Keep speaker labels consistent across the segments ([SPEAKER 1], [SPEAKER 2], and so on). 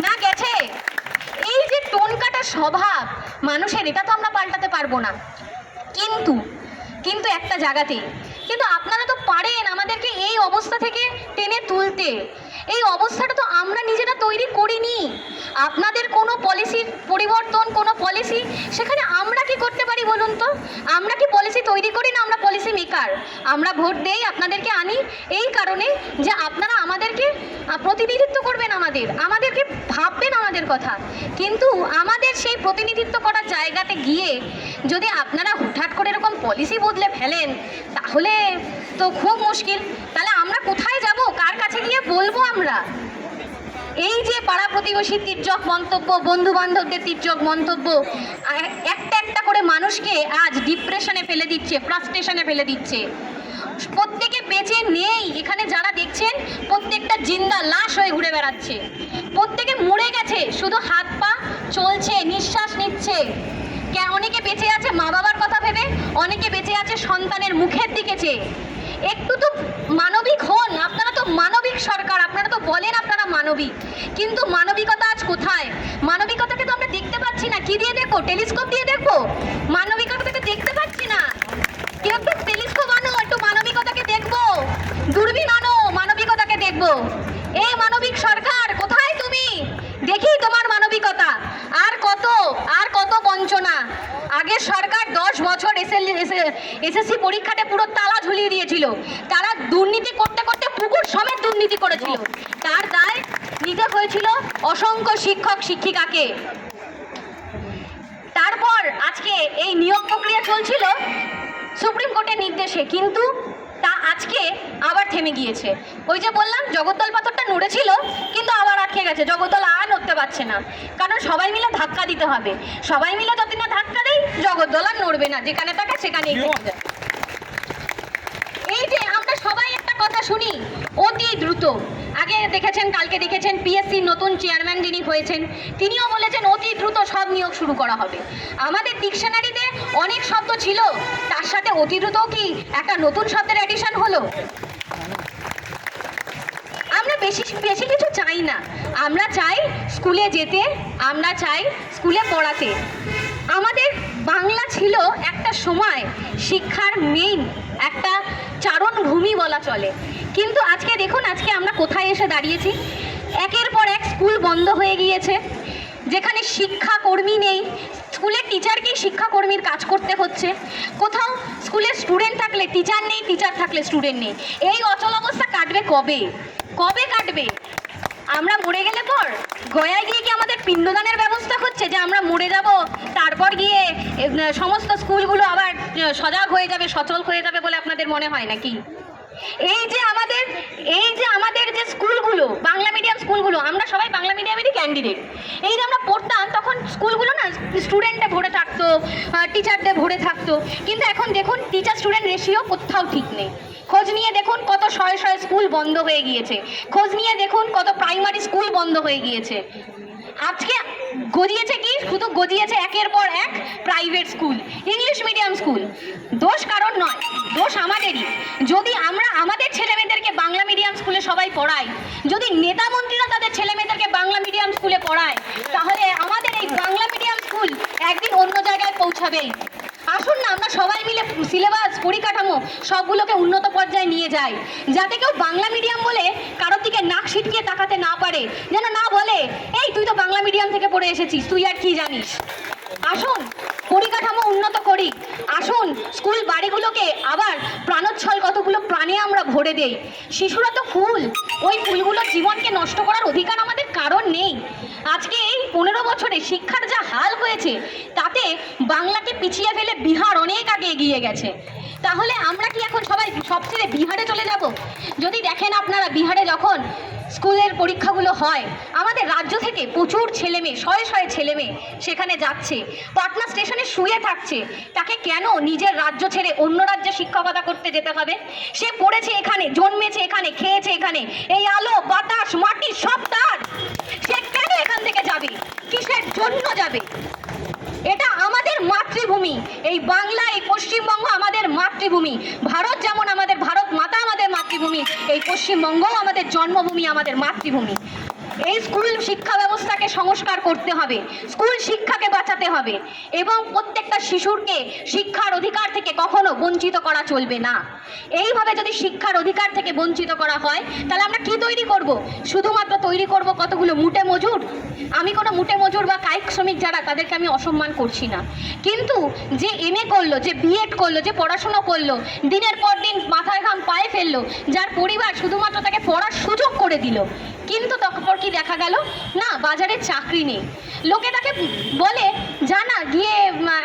[SPEAKER 1] না গেছে। এই যে টোন কাটা স্বভাব মানুষের, এটা তো আমরা পাল্টাতে পারবো না, কিন্তু কিন্তু একটা জায়গাতেই কিন্তু আপনারা তো পারেন আমাদেরকে এই অবস্থা থেকে টেনে তুলতে। এই অবস্থাটা তো আমরা নিজেরা তৈরি করিনি। আপনাদের কোনো পলিসির পরিবর্তন, কোনো পলিসি, সেখানে আমরা কি করতে পারি বলুন তো? আমরা কি পলিসি তৈরি করি না? আমরা পলিসি মেকার। আমরা ভোট দেই, আপনাদেরকে আনি এই কারণে যে আপনারা আমাদেরকে প্রতিনিধিত্ব করবেন, আমাদেরকে ভাববেন আমাদের কথা। কিন্তু আমাদের সেই প্রতিনিধিত্ব করার জায়গাতে গিয়ে যদি আপনারা হুটহাট করে এরকম পলিসি বদলে ফেলেন, তাহলে তো খুব মুশকিল। তাহলে আমরা কোথায় যাব? কার কাছে গিয়ে বলবো আমরা? এই যে পাড়া প্রতিবেশীর তির্যক মন্তব্য, বন্ধু বান্ধবদের তির্যক মন্তব্য একটা একটা করে মানুষকে আজ ডিপ্রেশনে ফেলে দিচ্ছে, ফ্রাস্ট্রেশনে ফেলে দিচ্ছে। প্রত্যেকে বেঁচে নেই, এখানে যারা দেখছেন প্রত্যেকটা জিন্দা লাশ হয়ে ঘুরে বেড়াচ্ছে। প্রত্যেকে মরে গেছে, শুধু হাত পা চলছে, নিঃশ্বাস নিচ্ছে। অনেকে বেঁচে আছে মা বাবার কথা ভেবে, অনেকে বেঁচে আছে সন্তানের মুখের দিকে চেয়ে। একটু তো মানবিক হন। আপনারা তো মানবিক সরকার, আপনারা তো বলেন আপনারা মানবিক, কিন্তু মানবিকতা আজ কোথায়? মানবিকতাকে তো আমরা দেখতে পাচ্ছি না। কি দিয়ে দেখবো? টেলিস্কোপ দিয়ে দেখবো? মানবিকতাকে দেখতে পাচ্ছি না। কেউ একটু টেলিস্কোপ আনো, একটু মানবিকতাকে দেখবো। দূরবীন আনো, মানবিকতাকে দেখবো। এই মানবিক সরকার কোথায় তুমি? দেখি তোমার মানবিকতা। আর কত বঞ্চনা। আগের সরকার 10 বছর এসএসসি পরীক্ষাতে পুরো তালা ঝুলিয়ে দিয়েছিল। তারা দুর্নীতি করতে করতে পুকুর সমেত দুর্নীতি করেছিল। তার দায় নিতে হয়েছিল অসংখ্য শিক্ষক শিক্ষিকাকে। তারপর আজকে এই নিয়োগ প্রক্রিয়া চলছিল সুপ্রিম কোর্টের নির্দেশে, কিন্তু তা আজকে আবার থেমে গিয়েছে। ওই যে বললাম জগদ্দল পাথরটা নড়েছিল, কিন্তু আবার আটকে গেছে। জগদ্দল আর নড়তে পারছে না, কারণ সবাই মিলে ধাক্কা দিতে হবে। সবাই মিলে যত না ধাক্কা দেয়, জগদ্দল আর নড়বে না, যেখানে থাকে সেখানেই থেকে যায়। এই যে আমরা সবাই একটা কথা শুনি, অতি দ্রুত। আগে দেখেছেন, কালকে দেখেছেন পিএসসির নতুন চেয়ারম্যান যিনি হয়েছেন, তিনিও বলেছেন অতি দ্রুত সব নিয়োগ শুরু করা হবে। আমাদের ডিকশনারিতে অনেক শব্দ ছিল, তার সাথে অতি দ্রুত কি একটা নতুন শব্দের অ্যাডিশন হলো? আমরা বেশি কিছু চাই না। আমরা চাই স্কুলে যেতে, আমরা চাই স্কুলে পড়াতে। আমাদের বাংলা ছিল একটা সময় শিক্ষার মেইন একটা চারণভূমি বলা চলে, কিন্তু আজকে দেখুন আজকে আমরা কোথায় এসে দাঁড়িয়েছি। একের পর এক স্কুল বন্ধ হয়ে গিয়েছে, যেখানে শিক্ষাকর্মী নেই। স্কুলের টিচারকেই শিক্ষাকর্মীর কাজ করতে হচ্ছে। কোথাও স্কুলের স্টুডেন্ট থাকলে টিচার নেই, টিচার থাকলে স্টুডেন্ট নেই। এই অচল অবস্থা কাটবে কবে? কবে কাটবে? আমরা মরে গেলে পর গয়ায় গিয়ে কি আমাদের পিণ্ডদানের ব্যবস্থা হচ্ছে, যে আমরা মরে যাব তারপর গিয়ে সমস্ত স্কুলগুলো আবার সজাগ হয়ে যাবে, সচল হয়ে যাবে বলে আপনাদের মনে হয় নাকি? এই যে আমাদের যে স্কুলগুলো, বাংলা মিডিয়াম স্কুলগুলো, আমরা সবাই বাংলা মিডিয়ামেরই ক্যান্ডিডেট। এই যে আমরা পড়তাম তখন স্কুলগুলো না স্টুডেন্টে ভরে থাকতো, টিচারদের ভরে থাকতো, কিন্তু এখন দেখুন টিচার স্টুডেন্ট রেশিও কোথাও ঠিক নেই। খোঁজ নিয়ে দেখুন কত শয়ে শয়ে স্কুল বন্ধ হয়ে গিয়েছে। খোঁজ নিয়ে দেখুন কত প্রাইমারি স্কুল বন্ধ হয়ে গিয়েছে। আজকে গজিয়েছে কি? শুধু গজিয়েছে একের পর এক private school, English medium school. দোষ কারণ নয়, দোষ আমাদেরই। যদি আমরা আমাদের ছেলেমেয়েদেরকে বাংলা মিডিয়াম স্কুলে সবাই পড়াই, যদি নেতা মন্ত্রীরা তাদের ছেলেমেয়েদেরকে বাংলা মিডিয়াম স্কুলে পড়ায়, তাহলে আমাদের এই বাংলা মিডিয়াম স্কুল একদিন অন্য জায়গায় পৌঁছাবেই। আসুন না আমরা সবাই মিলে সিলেবাস, পরিকাঠামো সবগুলোকে উন্নত পর্যায়ে নিয়ে যাই, যাতে কেউ বাংলা মিডিয়াম বলে কারোর দিকে নাক ছিটকিয়ে তাকাতে না পারে, যেন না বলে এই তুই তো বাংলা মিডিয়াম থেকে পড়ে এসেছিস, তুই আর কি জানিস। আসুন পরিকাঠামো উন্নত করি, আসুন স্কুল বাড়িগুলোকে আবার প্রাণোচ্ছল কতগুলো প্রাণে আমরা ভরে দেই। শিশুরা তো ফুল, ওই ফুলগুলোর জীবনকে নষ্ট করার অধিকার আমাদের কারণ নেই। আজকে এই 15 বছরে শিক্ষার যা হাল হয়েছে, তাতে বাংলাকে পিছিয়ে ফেলে বিহার অনেক আগে এগিয়ে গেছে। তাহলে আমরা কি এখন সবাই সব ছেড়ে বিহারে চলে যাব? যদি দেখেন আপনারা বিহারে যখন স্কুলের পরীক্ষাগুলো হয়, আমাদের রাজ্য থেকে প্রচুর ছেলেমেয়ে, শয়ে শয়ে ছেলেমেয়ে সেখানে যাচ্ছে, পাটনা স্টেশনে শুয়ে থাকছে। তাকে কেন নিজের রাজ্য ছেড়ে অন্য রাজ্যে শিক্ষকতা করতে যেতে হবে? সে পড়েছে এখানে, জন্মেছে এখানে, খেয়েছে এখানে, এই আলো বাতাস মাটি সব তার। সে কেন এখান থেকে যাবে? কিসের জন্য যাবে? এটা আমাদের মাতৃভূমি, এই বাংলা, এই পশ্চিমবঙ্গ আমাদের মাতৃভূমি। ভারত যেমন আমাদের, ভারত মাতা আমাদের মাতৃভূমি, এই পশ্চিমবঙ্গও আমাদের জন্মভূমি, আমাদের মাতৃভূমি। এই স্কুল শিক্ষা ব্যবস্থাকে সংস্কার করতে হবে, স্কুল শিক্ষাকে বাঁচাতে হবে এবং প্রত্যেকটা শিশুরকে শিক্ষার অধিকার থেকে কখনো বঞ্চিত করা চলবে না। এইভাবে যদি শিক্ষার অধিকার থেকে বঞ্চিত করা হয় তাহলে আমরা কি তৈরি করব? শুধুমাত্র তৈরি করব কতগুলো মুটে মজুর। আমি কোনো মুটে মজুর বা কায়িক শ্রমিক যারা, তাদেরকে আমি অসম্মান করছি না, কিন্তু যে এমএ করলো, যে বিএড করলো, যে পড়াশোনা করলো, দিনের পর দিন মাথায় ঘাম পায়ে ফেললো, যার পরিবার শুধুমাত্র তাকে পড়ার সুযোগ করে দিল, কিন্তু তারপর কি দেখা গেল? না, বাজারে চাকরি নেই। লোকে তাকে বলে যা না, গিয়ে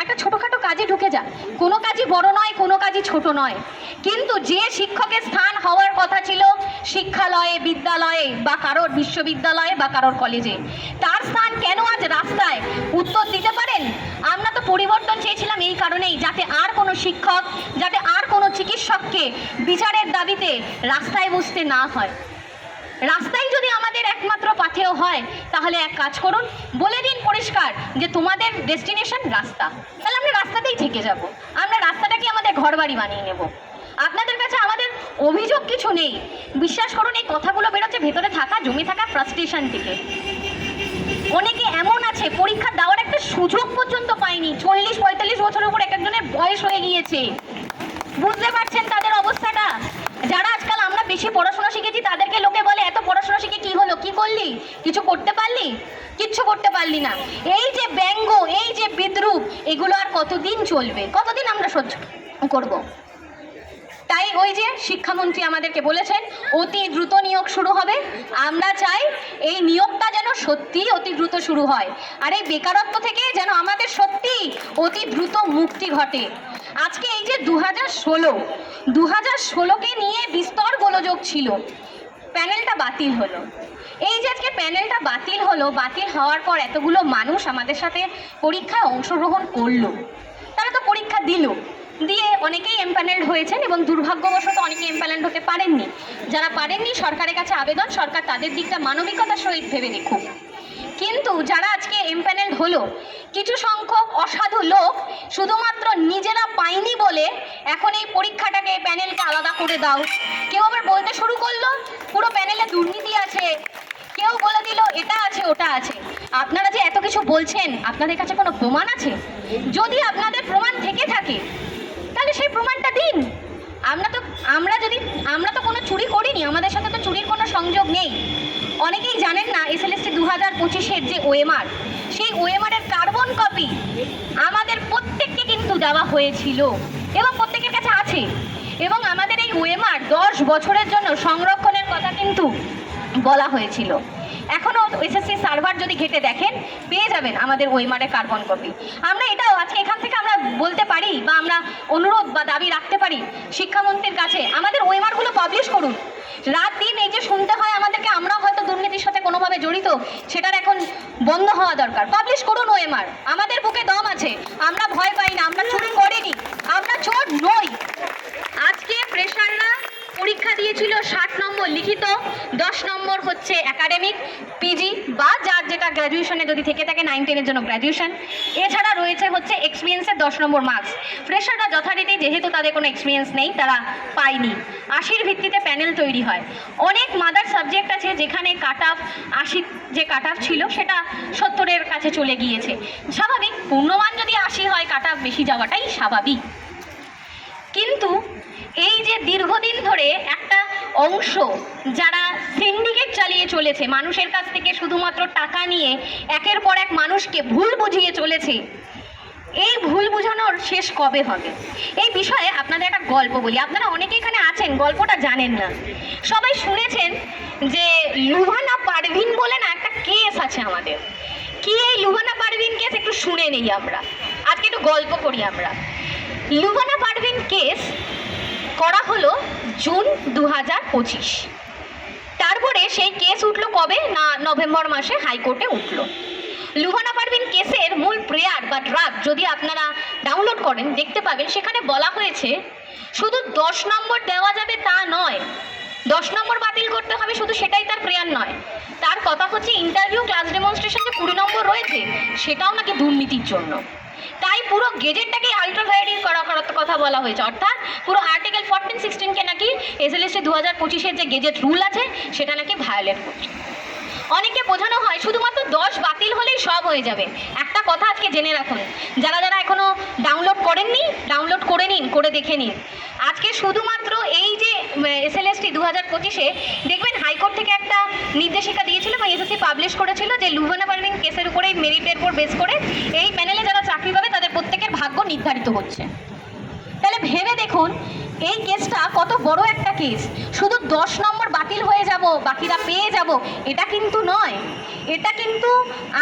[SPEAKER 1] একটা ছোটোখাটো কাজে ঢুকে যা। কোনো কাজই বড় নয়, কোনো কাজই ছোট নয়, কিন্তু যে শিক্ষকের স্থান হওয়ার কথা ছিল শিক্ষালয়ে, বিদ্যালয়ে বা কারোর বিশ্ববিদ্যালয়ে বা কারোর কলেজে, তার স্থান কেন আজ রাস্তায়? উত্তর দিতে পারেন? আমরা তো পরিবর্তন চেয়েছিলাম এই কারণেই, যাতে আর কোনো শিক্ষক, যাতে আর কোনো চিকিৎসককে বিচারের দাবিতে রাস্তায় বসতে না হয়। রাস্তায় যদি আমাদের একমাত্র পাথেয় হয়, তাহলে এক কাজ করুন, বলে দিন পরিষ্কার যে তোমাদের ডেস্টিনেশন রাস্তা, তাহলে আমরা রাস্তাতেই থেকে যাব, আমরা রাস্তাটাকে আমাদের ঘরবাড়ি বানিয়ে নেব। আপনাদের কাছে আমাদের অভিযোগ কিছু নেই, বিশ্বাস করুন এই কথাগুলো বেরোচ্ছে ভেতরে থাকা, জমে থাকা ফ্রাস্ট্রেশন থেকে। অনেকে এমন আছে পরীক্ষা দেওয়ার একটা সুযোগ পর্যন্ত পায়নি, 40-45 বছরের উপর এক একজনের বয়স হয়ে গিয়েছে। বুঝতে পারছেন তাদের অবস্থাটা? যারা আজকাল আমরা বেশি পড়াশোনা শিখেছি তাদেরকে লোকে বলে এত পড়াশোনা শিখে কি হলো, কি করলি, কিছু করতে পারলি? কিচ্ছু করতে পারলি না। এই যে ব্যঙ্গ, এই যে বিদ্রূপ, এগুলো আর কতদিন চলবে, কতদিন আমরা সহ্য করব? তাই ওই যে শিক্ষামন্ত্রী আমাদেরকে বলেছেন অতি দ্রুত নিয়োগ শুরু হবে। আমরা চাই এই নিয়োগটা যেন সত্যি অতি দ্রুত শুরু হয়, আর এই বেকারত্ব থেকে যেন আমাদের সত্যি অতি দ্রুত মুক্তি ঘটে। আজকে এই যে 2016কে নিয়ে বিস্তর গোলযোগ ছিল, প্যানেলটা বাতিল হলো। এই যে আজকে প্যানেলটা বাতিল হলো, বাতিল হওয়ার পর এতগুলো মানুষ আমাদের সাথে পরীক্ষায় অংশগ্রহণ করলো, তারা তো পরীক্ষা দিল, দিয়ে অনেকেই এমপ্যানেলড হয়েছেন এবং দুর্ভাগ্যবশত অনেকে এমপ্যানেলড হতে পারেননি। যারা পারেননি, সরকারের কাছে আবেদন, সরকার তাদের দিকটা মানবিকতার সহিত ভেবে দেখুক। কিন্তু যারা আজকে এমপ্যানেলড হলো, কিছু সংখ্যক অসাধু লোক শুধুমাত্র নিজেরা পায়নি বলে এখন এই পরীক্ষাটাকে, প্যানেলকে আলাদা করে দাও। কেউ আবার বলতে শুরু করলো পুরো প্যানেলে দুর্নীতি আছে, কেউ বলে দিল এটা আছে ওটা আছে। আপনারা যে এত কিছু বলছেন, আপনাদের কাছে কোনো প্রমাণ আছে? যদি আপনাদের প্রমাণ থেকে থাকে তাহলে সেই প্রমাণটা দিন। আমরা তো কোনো চুরি করিনি, আমাদের সাথে তো চুরির কোনো সংযোগ নেই। অনেকেই জানেন না SLST 2025-এর যে OMR, সেই OMR-এর কার্বন কপি আমাদের প্রত্যেককে কিন্তু দেওয়া হয়েছিল এবং প্রত্যেকের কাছে আছে, এবং আমাদের এই OMR 10 বছরের জন্য সংরক্ষণের কথা কিন্তু বলা হয়েছিল। এখনও SSC সার্ভার যদি ঘেটে দেখেন পেয়ে যাবেন আমাদের OMR-এর কার্বন কপি। আমরা এটাও আজকে এখান থেকে আমরা বলতে পারি বা আমরা অনুরোধ বা দাবি রাখতে পারি শিক্ষামন্ত্রীর কাছে, আমাদের OMR-গুলো পাবলিশ করুন। রাত দিন এই যে শুনতে হয় আমাদেরকে, আমরাও হয়তো দুর্নীতির সাথে কোনোভাবে জড়িত, সেটার এখন বন্ধ হওয়া দরকার। পাবলিশ করুন OMR, আমাদের বুকে দম আছে, আমরা ভয় পাই না, আমরা চুরি করিনি, আমরা চোর নই। আজকে ফ্রেশাররা পরীক্ষা দিয়েছিল 60 নম্বর লিখিত, 10 নম্বর হচ্ছে একাডেমিক, পিজি বা যার যেটা গ্র্যাজুয়েশনে যদি থেকে থাকে 9-10-এর জন্য গ্র্যাজুয়েশন, এছাড়া রয়েছে হচ্ছে এক্সপিরিয়েন্সের 10 নম্বর মার্কস। ফ্রেশাররা যথারীতি যেহেতু তাদের কোনো এক্সপিরিয়েন্স নেই, তারা পায়নি। 80-র ভিত্তিতে প্যানেল তৈরি হয়। অনেক মাদার সাবজেক্ট আছে যেখানে কাট অফ 80 যে কাট অফ ছিল সেটা 70-এর কাছে চলে গিয়েছে। স্বাভাবিক, পূর্ণমান যদি 80 হয়, কাট অফ বেশি যাওয়াটাই স্বাভাবিক। কিন্তু এই যে দীর্ঘদিন ধরে একটা অংশ যারা সিন্ডিকেট চালিয়ে চলেছে, মানুষের কাছ থেকে শুধুমাত্র টাকা নিয়ে একের পর এক মানুষকে ভুল বুঝিয়ে চলেছে, এই ভুল বোঝানোর শেষ কবে হবে? এই বিষয়ে আপনাদের একটা গল্প বলি। আপনারা অনেকে এখানে আছেন গল্পটা জানেন না, সবাই শুনেছেন যে লুভানা পারভিন বলে না একটা কেস আছে আমাদের। কি এই লুভানা পারভিন কেস? একটু শুনে নেই আমরা, আজকে একটু গল্প করি আমরা। লুভানা পারভিন কেস করা হলো জুন 2025। তারপরে সেই কেস উঠলো কবে না, নভেম্বর মাসে হাইকোর্টে উঠলো। লুভানা পারভিন কেসের মূল প্রেয়ার বা ড্রাফট যদি আপনারা ডাউনলোড করেন দেখতে পাবেন, সেখানে বলা হয়েছে শুধু 10 নম্বর দেওয়া যাবে তা নয়, 10 নম্বর বাতিল করতে হবে শুধু সেটাই তার প্রেয়ার নয়। তার কথা হচ্ছে ইন্টারভিউ, ক্লাস ডেমনস্ট্রেশন যে 20 নম্বর রয়েছে সেটাও নাকি দুর্নীতির জন্য। তাই পুরো গেজেটটাকে আলট্রাভায়োলেট করার কথা বলা হয়েছে, অর্থাৎ পুরো আর্টিকেল 14-16কে নাকি SLST 2025-এর যে গেজেট রুল আছে সেটা নাকি ভায়োলেট করছে। অনেকে বোঝানো হয় শুধুমাত্র 10 বাতিল হলেই সব হয়ে যাবে। একটা কথা আজকে জেনে রাখুন, যারা যারা এখনো ডাউনলোড করেননি, ডাউনলোড করে নিন, করে দেখে নিন। আজকে শুধুমাত্র এই যে SLST 2025-এ দেখবেন হাইকোর্ট থেকে একটা নির্দেশিকা দিয়েছিল বা SSC পাবলিশ করেছিল যে লুবানা পারভীন কেসের উপরে, মেরিটের উপর বেস করে এই প্যানেলে যারা চাকরি পাবে তাদের প্রত্যেকের ভাগ্য নির্ধারিত হচ্ছে। তাহলে ভেবে দেখুন এই কেসটা কত বড় একটা কেস। শুধু 10 নম্বর বাতিল হয়ে যাব, বাকিরা পেয়ে যাব, এটা কিন্তু নয়। এটা কিন্তু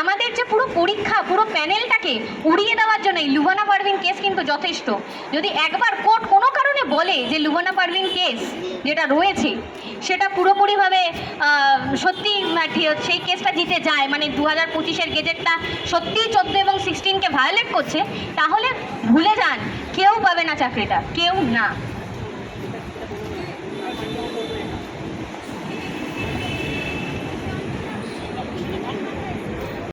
[SPEAKER 1] আমাদের যে পুরো পরীক্ষা, পুরো প্যানেলটাকে উড়িয়ে দেওয়ার জন্য এই লুবানা পারভীন কেস কিন্তু যথেষ্ট। যদি একবার কোর্ট কোনো কারণে বলে যে লুবানা পারভীন কেস যেটা রয়েছে সেটা পুরোপুরিভাবে সত্যি সেই কেসটা জিতে যায়, মানে 2025-এর গেজেটটা সত্যিই 14 এবং 16-কে ভায়োলেট করছে, তাহলে ভুলে যান, কেউ পাবে না চাকরিটা, কেউ না।